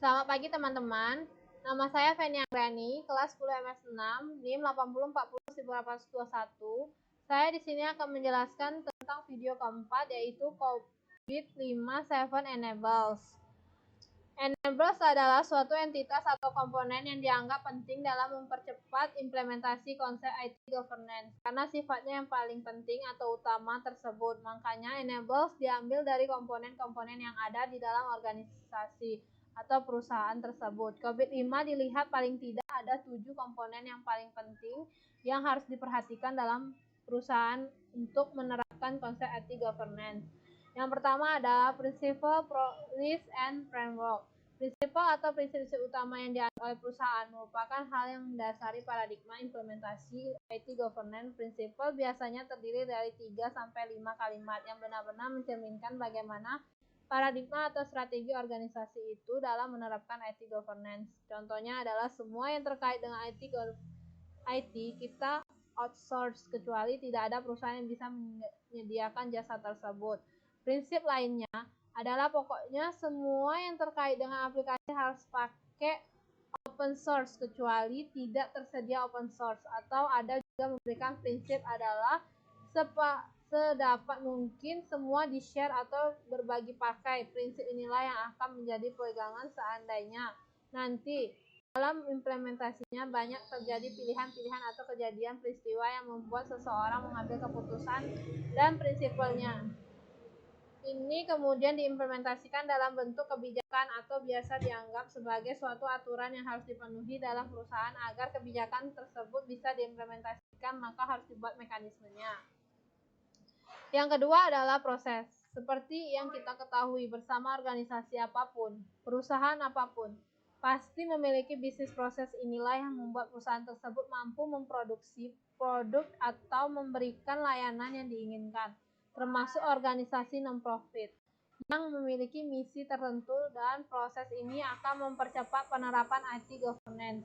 Selamat pagi teman-teman. Nama saya Feni Anggrani, kelas 10 MS6, NIM 80401821. Saya di sini akan menjelaskan tentang video keempat, yaitu COVID-5 7 Enables. Enables adalah suatu entitas atau komponen yang dianggap penting dalam mempercepat implementasi konsep IT governance karena sifatnya yang paling penting atau utama tersebut. Makanya enables diambil dari komponen-komponen yang ada di dalam organisasi atau perusahaan tersebut. COVID-5 dilihat paling tidak ada 7 komponen yang paling penting yang harus diperhatikan dalam perusahaan untuk menerapkan konsep IT governance. Yang pertama adalah Principle, Process, and Framework. Prinsip atau prinsip utama yang diambil oleh perusahaan merupakan hal yang mendasari paradigma implementasi IT governance. Prinsip biasanya terdiri dari 3-5 kalimat yang benar-benar mencerminkan bagaimana paradigma atau strategi organisasi itu dalam menerapkan IT governance. Contohnya adalah semua yang terkait dengan IT kita outsource kecuali tidak ada perusahaan yang bisa menyediakan jasa tersebut. Prinsip lainnya adalah pokoknya semua yang terkait dengan aplikasi harus pakai open source kecuali tidak tersedia open source, atau ada juga memberikan prinsip adalah sedapat mungkin semua di-share atau berbagi pakai. Prinsip inilah yang akan menjadi pegangan seandainya nanti dalam implementasinya banyak terjadi pilihan-pilihan atau kejadian peristiwa yang membuat seseorang mengambil keputusan dan prinsipnya ini kemudian diimplementasikan dalam bentuk kebijakan atau biasa dianggap sebagai suatu aturan yang harus dipenuhi dalam perusahaan. Agar kebijakan tersebut bisa diimplementasikan, maka harus dibuat mekanismenya. Yang kedua adalah proses. Seperti yang kita ketahui bersama, organisasi apapun, perusahaan apapun, pasti memiliki bisnis proses. Inilah yang membuat perusahaan tersebut mampu memproduksi produk atau memberikan layanan yang diinginkan, termasuk organisasi non-profit yang memiliki misi tertentu, dan proses ini akan mempercepat penerapan IT governance.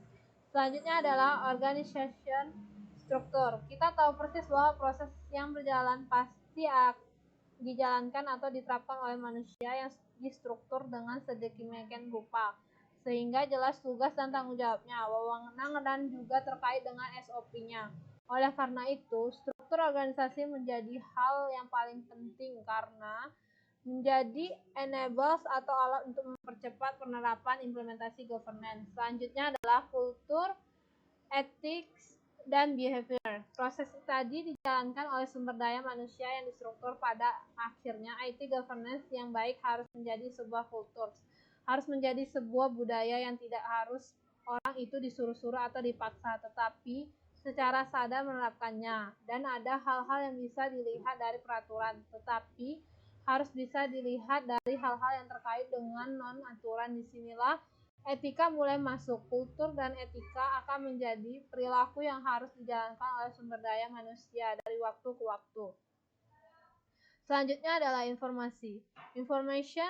Selanjutnya adalah organization struktur. Kita tahu persis bahwa proses yang berjalan pasti dijalankan atau diterapkan oleh manusia yang distruktur dengan sedemikian rupa sehingga jelas tugas dan tanggung jawabnya, wewenang dan juga terkait dengan SOP-nya. Oleh karena itu, struktur organisasi menjadi hal yang paling penting karena menjadi enables atau alat untuk mempercepat penerapan implementasi governance. Selanjutnya adalah kultur, ethics, dan behavior. Proses tadi dijalankan oleh sumber daya manusia yang distruktur. Pada akhirnya, IT governance yang baik harus menjadi sebuah kultur, harus menjadi sebuah budaya yang tidak harus orang itu disuruh-suruh atau dipaksa, tetapi secara sadar menerapkannya. Dan ada hal-hal yang bisa dilihat dari peraturan, tetapi harus bisa dilihat dari hal-hal yang terkait dengan non-aturan. Disinilah etika mulai masuk. Kultur dan etika akan menjadi perilaku yang harus dijalankan oleh sumber daya manusia dari waktu ke waktu. Selanjutnya adalah informasi. Information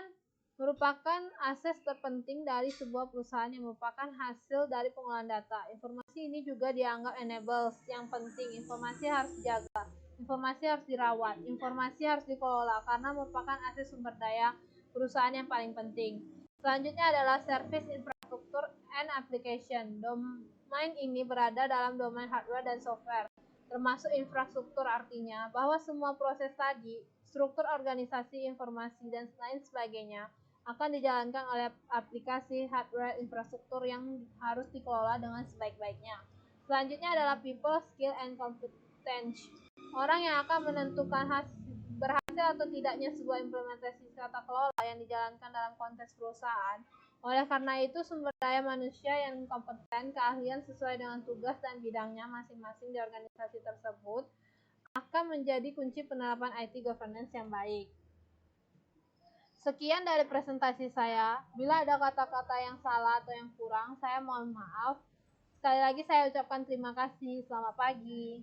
merupakan akses terpenting dari sebuah perusahaan yang merupakan hasil dari pengolahan data. Informasi ini juga dianggap enables yang penting. Informasi harus dijaga, informasi harus dirawat, informasi harus dikelola karena merupakan akses sumber daya perusahaan yang paling penting. Selanjutnya adalah service, infrastruktur, and application. Domain ini berada dalam domain hardware dan software, termasuk infrastruktur, artinya bahwa semua proses tadi, struktur organisasi, informasi, dan lain sebagainya akan dijalankan oleh aplikasi, hardware, infrastruktur yang harus dikelola dengan sebaik-baiknya. Selanjutnya adalah people, skill, and competence. Orang yang akan menentukan berhasil atau tidaknya sebuah implementasi tata kelola yang dijalankan dalam konteks perusahaan. Oleh karena itu, sumber daya manusia yang kompeten, keahlian sesuai dengan tugas dan bidangnya masing-masing di organisasi tersebut akan menjadi kunci penerapan IT governance yang baik. Sekian dari presentasi saya. Bila ada kata-kata yang salah atau yang kurang, saya mohon maaf. Sekali lagi saya ucapkan terima kasih. Selamat pagi.